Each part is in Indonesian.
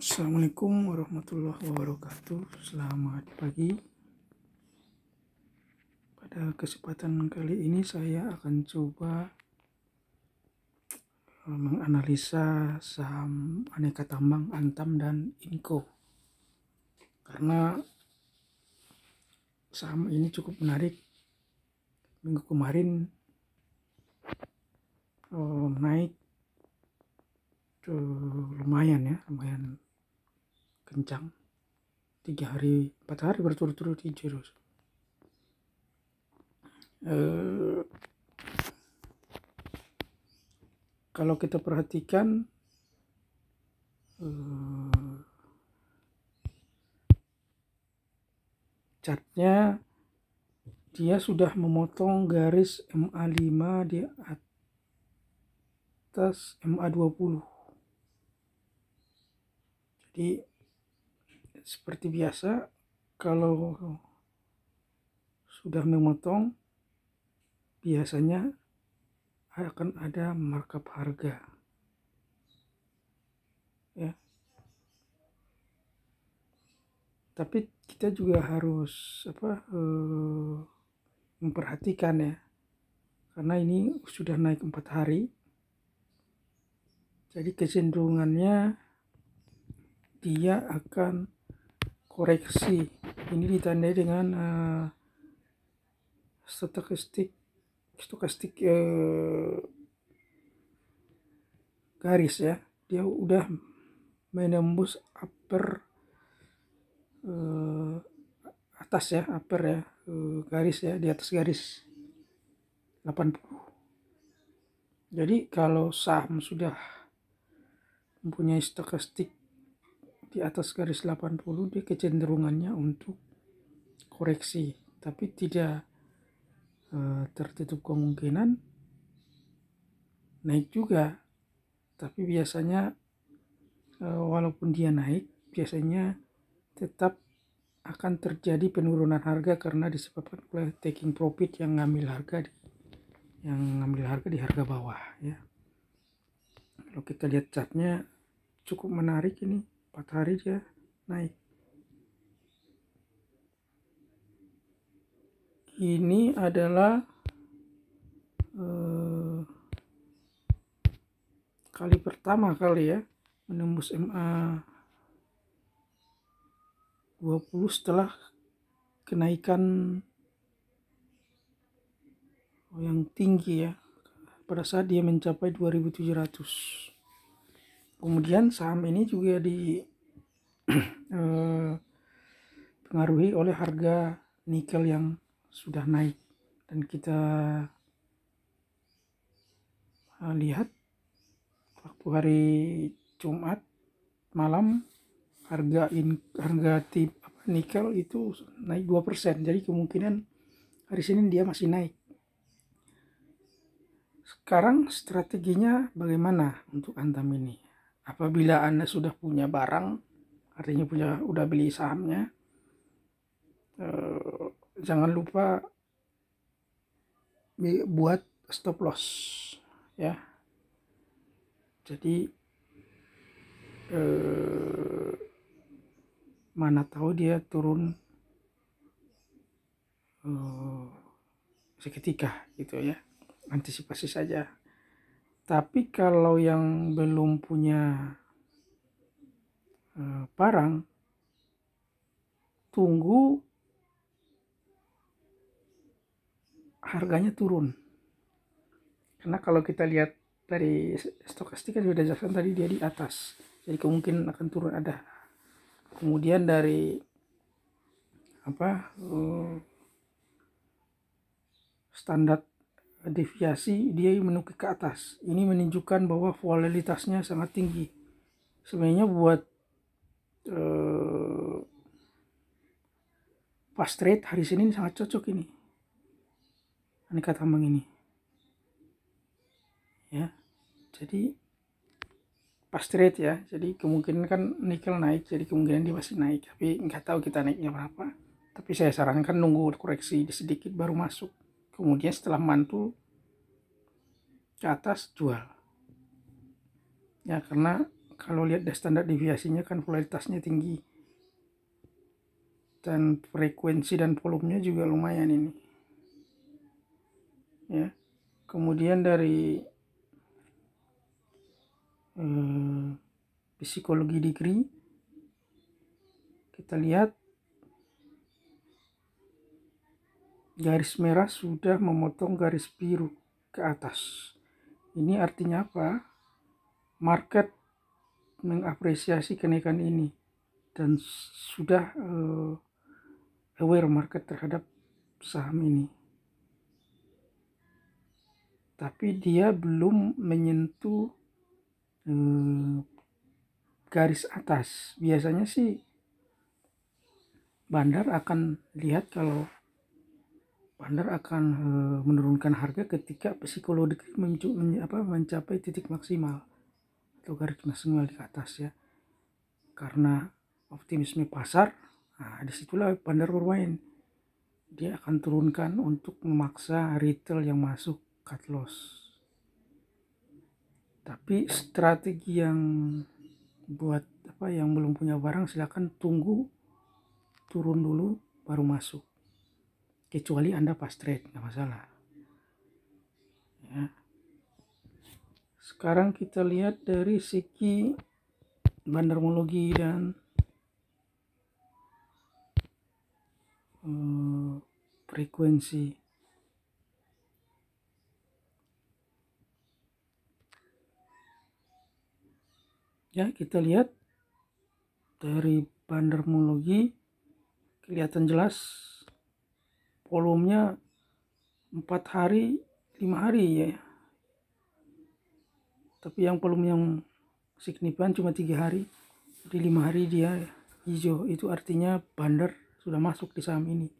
Assalamualaikum warahmatullahi wabarakatuh. Selamat pagi. Pada kesempatan kali ini saya akan coba menganalisa saham aneka tambang Antam dan Inco, karena saham ini cukup menarik. Minggu kemarin naik lumayan kencang, 4 hari berturut-turut hijau. Kalau kita perhatikan chartnya, dia sudah memotong garis MA5 di atas MA20. Jadi seperti biasa, kalau sudah memotong biasanya akan ada markup harga, ya. Tapi kita juga harus memperhatikan, ya, karena ini sudah naik 4 hari. Jadi kecenderungannya dia akan koreksi. Ini ditandai dengan stokastik garis, ya. Dia udah menembus upper atas, ya, upper, ya, garis, ya, di atas garis 80. Jadi kalau saham sudah mempunyai stokastik di atas garis 80, dia kecenderungannya untuk koreksi, tapi tidak tertutup kemungkinan naik juga. Tapi biasanya walaupun dia naik, biasanya tetap akan terjadi penurunan harga karena disebabkan oleh taking profit yang ngambil harga di harga bawah, ya. Kalau kita lihat chartnya cukup menarik, ini 4 hari dia naik. Ini adalah kali pertama ya menembus MA 20 setelah kenaikan yang tinggi, ya, pada saat dia mencapai 2.700. Kemudian saham ini juga dipengaruhi oleh harga nikel yang sudah naik, dan kita lihat waktu hari Jumat malam harga nikel itu naik 2%. Jadi kemungkinan hari Senin dia masih naik. Sekarang strateginya bagaimana untuk Antam ini? Apabila Anda sudah punya barang, artinya udah beli sahamnya, jangan lupa buat stop loss, ya. Jadi mana tahu dia turun seketika gitu, ya. Antisipasi saja. Tapi kalau yang belum punya barang, tunggu harganya turun. Karena kalau kita lihat dari stokastik kan sudah jelaskan tadi, dia di atas, jadi kemungkinan akan turun ada. Kemudian dari standar deviasi dia menukik ke atas. Ini menunjukkan bahwa volatilitasnya sangat tinggi. Sebenarnya buat fast trade hari Senin sangat cocok ini aneka tambang ini, ya. Jadi fast trade, ya. Jadi kemungkinan kan nikel naik, jadi kemungkinan dia masih naik, tapi nggak tahu kita naiknya berapa. Tapi saya sarankan nunggu koreksi sedikit baru masuk. Kemudian setelah mantul ke atas jual, ya, karena kalau lihat dari standar deviasinya kan volatilitasnya tinggi dan frekuensi dan volumenya juga lumayan ini ya. Kemudian dari psikologi degree kita lihat garis merah sudah memotong garis biru ke atas. Ini artinya apa? Market mengapresiasi kenaikan ini dan sudah aware market terhadap saham ini. Tapi dia belum menyentuh garis atas. Biasanya sih Bandar akan lihat kalau Bandar akan menurunkan harga ketika psikologi mencapai titik maksimal atau garis maksimal di atas ya. Karena optimisme pasar, nah disitulah Bandar bermain. Dia akan turunkan untuk memaksa retail yang masuk cut loss. Tapi strategi yang buat yang belum punya barang silakan tunggu turun dulu baru masuk. Kecuali Anda pas trade, nggak masalah. Ya. Sekarang kita lihat dari segi bandarmologi dan frekuensi. Ya, kita lihat dari bandarmologi kelihatan jelas volumenya 4 hari 5 hari ya. Tapi yang volume yang signifikan cuma 3 hari. Di 5 hari dia hijau, itu artinya Bandar sudah masuk di saham ini.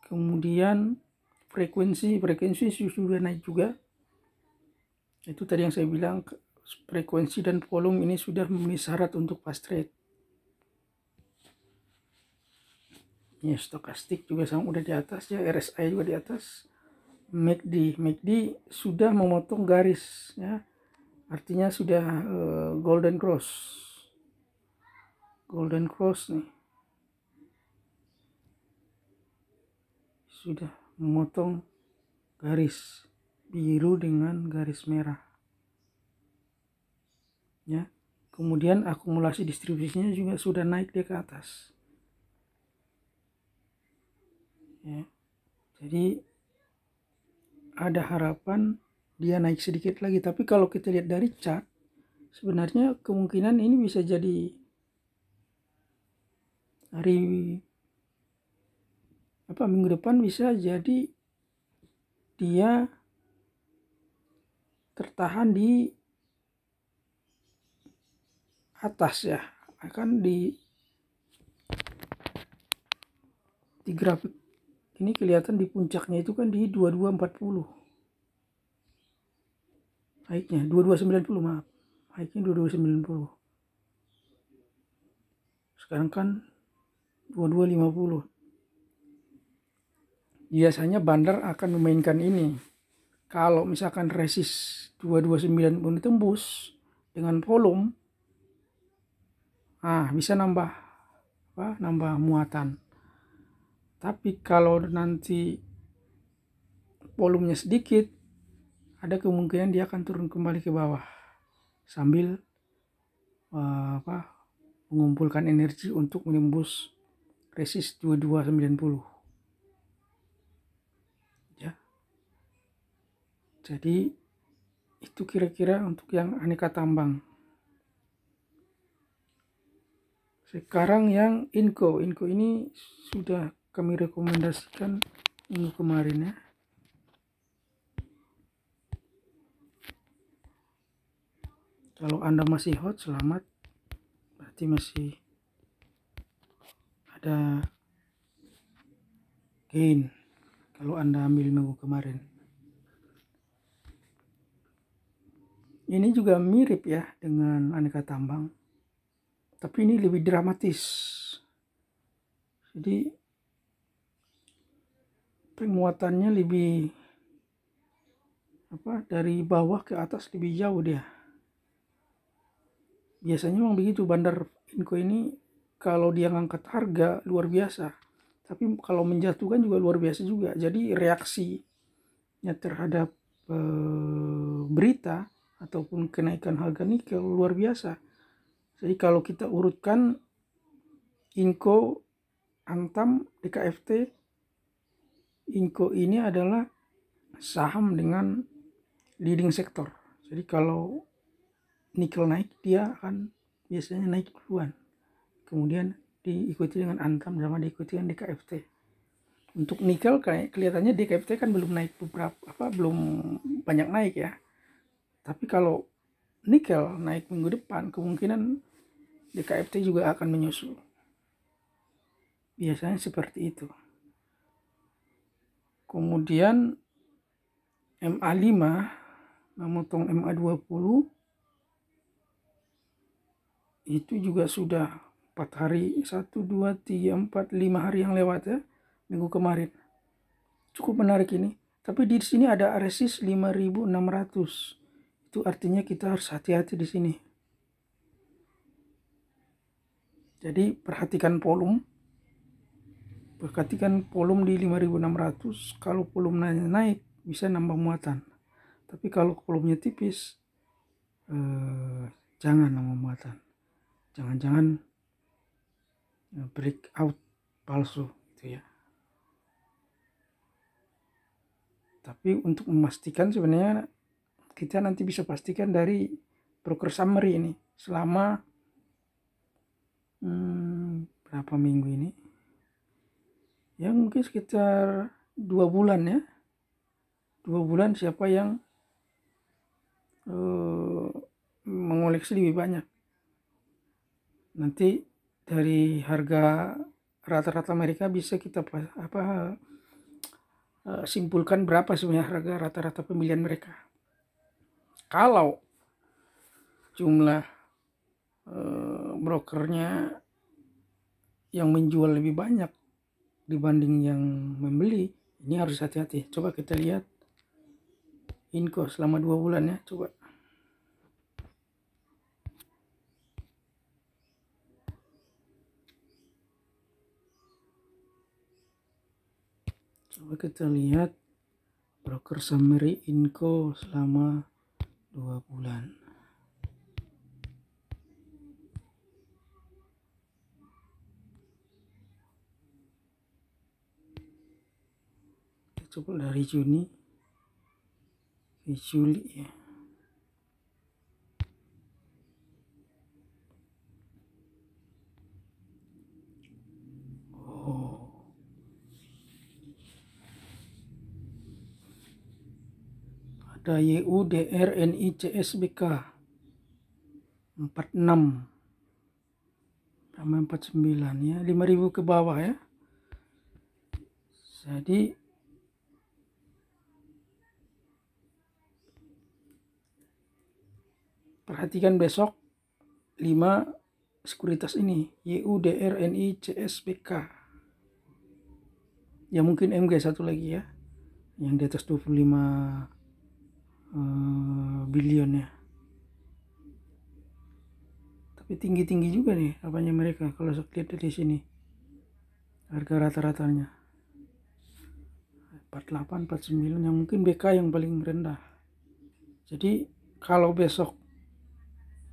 Kemudian frekuensi sudah naik juga. Itu tadi yang saya bilang, frekuensi dan volume ini sudah memenuhi syarat untuk fast trade. Ya, stokastik juga sama udah di atas ya, RSI juga di atas. MACD sudah memotong garis ya. Artinya sudah golden cross nih. Sudah memotong garis biru dengan garis merah. Ya. Kemudian akumulasi distribusinya juga sudah naik dia ke atas. Ya. Jadi ada harapan dia naik sedikit lagi, tapi kalau kita lihat dari chart sebenarnya kemungkinan ini bisa jadi minggu depan bisa jadi dia tertahan di atas ya, akan di grafik ini kelihatan di puncaknya itu kan di 2240 naiknya, 2290 maaf, naiknya 2290, sekarang kan 2250. Biasanya Bandar akan memainkan ini. Kalau misalkan resist 2290 tembus dengan volume, bisa nambah muatan. Tapi kalau nanti volumenya sedikit, ada kemungkinan dia akan turun kembali ke bawah sambil mengumpulkan energi untuk menembus resist 2290. Ya. Jadi itu kira-kira untuk yang aneka tambang. Sekarang yang Inco ini sudah kami rekomendasikan minggu kemarin ya. Kalau Anda masih hot, selamat, berarti masih ada gain kalau Anda ambil minggu kemarin. Ini juga mirip ya dengan aneka tambang, tapi ini lebih dramatis. Jadi penguatannya lebih dari bawah ke atas lebih jauh dia. Biasanya memang begitu, bandar Inco ini kalau dia ngangkat harga luar biasa, tapi kalau menjatuhkan juga luar biasa juga. Jadi reaksinya terhadap berita ataupun kenaikan harga nikel luar biasa. Jadi kalau kita urutkan Inco, Antam, DKFT, Inco ini adalah saham dengan leading sektor. Jadi kalau nikel naik, dia akan biasanya naik duluan. Kemudian diikuti dengan Antam sama diikuti dengan DKFT. Untuk nikel kayak kelihatannya DKFT kan belum naik belum banyak naik ya. Tapi kalau nikel naik minggu depan, kemungkinan DKFT juga akan menyusul. Biasanya seperti itu. Kemudian MA5 memotong MA20 itu juga sudah 4 hari, 1, 2, 3, 4, 5 hari yang lewat ya, minggu kemarin. Cukup menarik ini. Tapi di sini ada resist 5.600. Itu artinya kita harus hati-hati di sini. Jadi perhatikan volume di 5.600. Kalau volumenya naik bisa nambah muatan. Tapi kalau volumenya tipis jangan nambah muatan. Jangan-jangan breakout palsu gitu ya. Tapi untuk memastikan sebenarnya kita nanti bisa pastikan dari broker summary ini selama berapa minggu ini ya, mungkin sekitar 2 bulan ya, 2 bulan siapa yang mengoleksi lebih banyak. Nanti dari harga rata-rata mereka bisa kita simpulkan berapa sebenarnya harga rata-rata pembelian mereka. Kalau jumlah brokernya yang menjual lebih banyak dibanding yang membeli, ini harus hati-hati. Coba kita lihat Inco selama 2 bulan ya, coba. Coba kita lihat broker summary Inco selama 2 bulan. Kita coba dari Juni ke Juli ya. Ada YUDRNICSBK 46 sama 49 ya, 5.000 ke bawah ya. Jadi perhatikan besok 5 sekuritas ini, YUDRNICSBK. Ya mungkin MG satu lagi ya, yang di atas 25 billion ya. Tapi tinggi-tinggi juga nih apanya mereka kalau saya lihat dari sini. Harga rata-ratanya 48, 49, yang mungkin BK yang paling rendah. Jadi kalau besok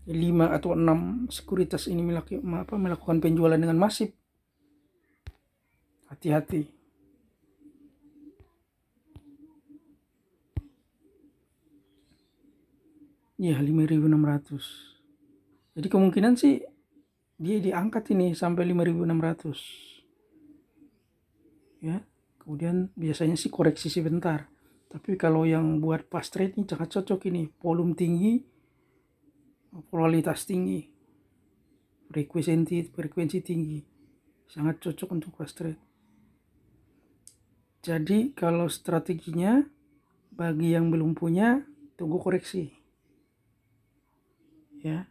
5 atau 6 sekuritas ini melakukan penjualan dengan masif, hati-hati. Ya 5.600. Jadi kemungkinan sih dia diangkat ini sampai 5.600 ya. Kemudian biasanya sih koreksi sebentar. Tapi kalau yang buat fast trade ini sangat cocok ini, volume tinggi, volatilitas tinggi, frekuensi tinggi, sangat cocok untuk fast trade. Jadi kalau strateginya bagi yang belum punya, tunggu koreksi ya.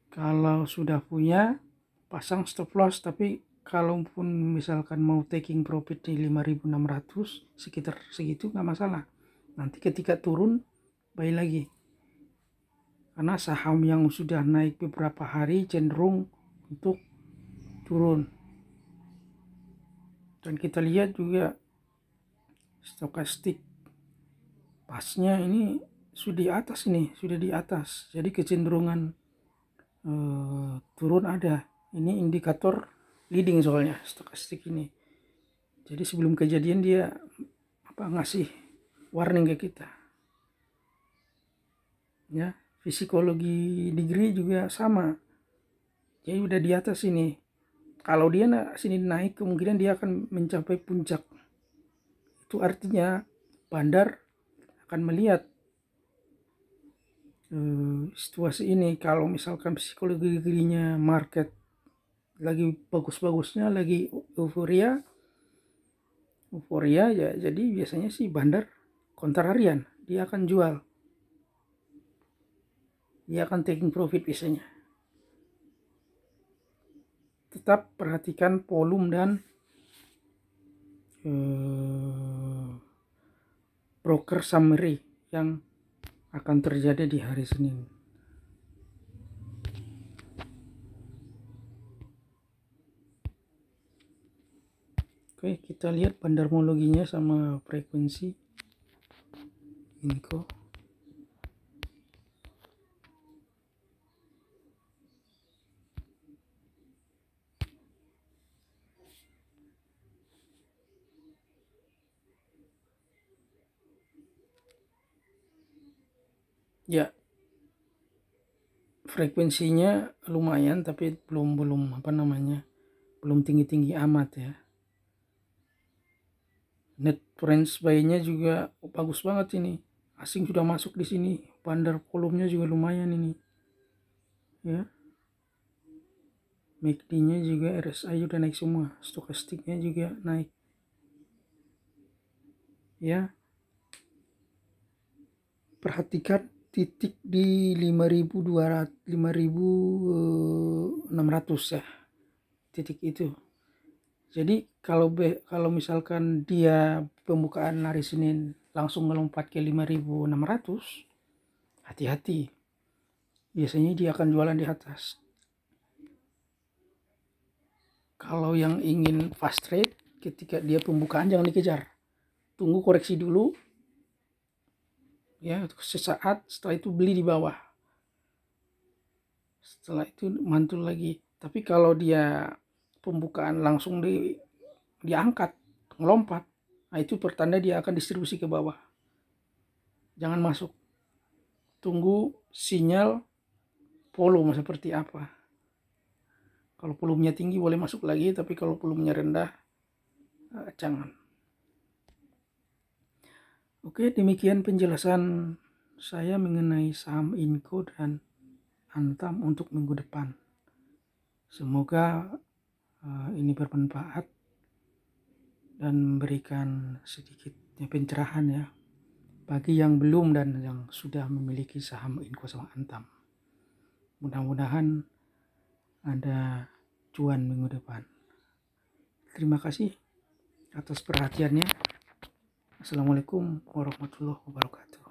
Kalau sudah punya, pasang stop loss. Tapi kalaupun misalkan mau taking profit di 5.600 sekitar segitu nggak masalah. Nanti ketika turun buy lagi. karena saham yang sudah naik beberapa hari cenderung untuk turun. Dan kita lihat juga stokastik pasnya ini sudah di atas, jadi kecenderungan turun ada. Ini indikator leading soalnya stokastik ini, jadi sebelum kejadian dia ngasih warning ke kita ya. Psikologi degree juga sama, jadi udah di atas ini. Kalau dia sini naik, kemungkinan dia akan mencapai puncak. Itu artinya bandar akan melihat situasi ini. Kalau misalkan psikologi dirinya market lagi bagus-bagusnya, lagi euforia ya, jadi biasanya sih bandar kontrarian, dia akan jual, dia akan taking profit biasanya. Tetap perhatikan volume dan broker summary yang akan terjadi di hari Senin. Oke, kita lihat bandarmologinya sama frekuensi Inco. Ya, frekuensinya lumayan, tapi belum tinggi-tinggi amat ya. Net range buy-nya juga bagus banget ini. Asing sudah masuk di sini. Bandar volumenya juga lumayan ini. Ya. MACD-nya juga, RSI udah naik semua. Stokastiknya juga naik. Ya. Perhatikan titik di 5.600 ya. Titik itu. Jadi kalau misalkan dia pembukaan hari Senin langsung melompat ke 5.600, hati-hati. Biasanya dia akan jualan di atas. Kalau yang ingin fast trade, ketika dia pembukaan jangan dikejar. Tunggu koreksi dulu. Ya, sesaat, setelah itu beli di bawah. Setelah itu mantul lagi. Tapi kalau dia pembukaan langsung diangkat, melompat, nah itu pertanda dia akan distribusi ke bawah. Jangan masuk. Tunggu sinyal volume seperti apa. Kalau volumenya tinggi boleh masuk lagi, tapi kalau volumenya rendah, jangan. Oke, demikian penjelasan saya mengenai saham Inco dan Antam untuk minggu depan. Semoga ini bermanfaat dan memberikan sedikit pencerahan ya bagi yang belum dan yang sudah memiliki saham Inco sama Antam. Mudah-mudahan ada cuan minggu depan. Terima kasih atas perhatiannya. Assalamualaikum warahmatullahi wabarakatuh.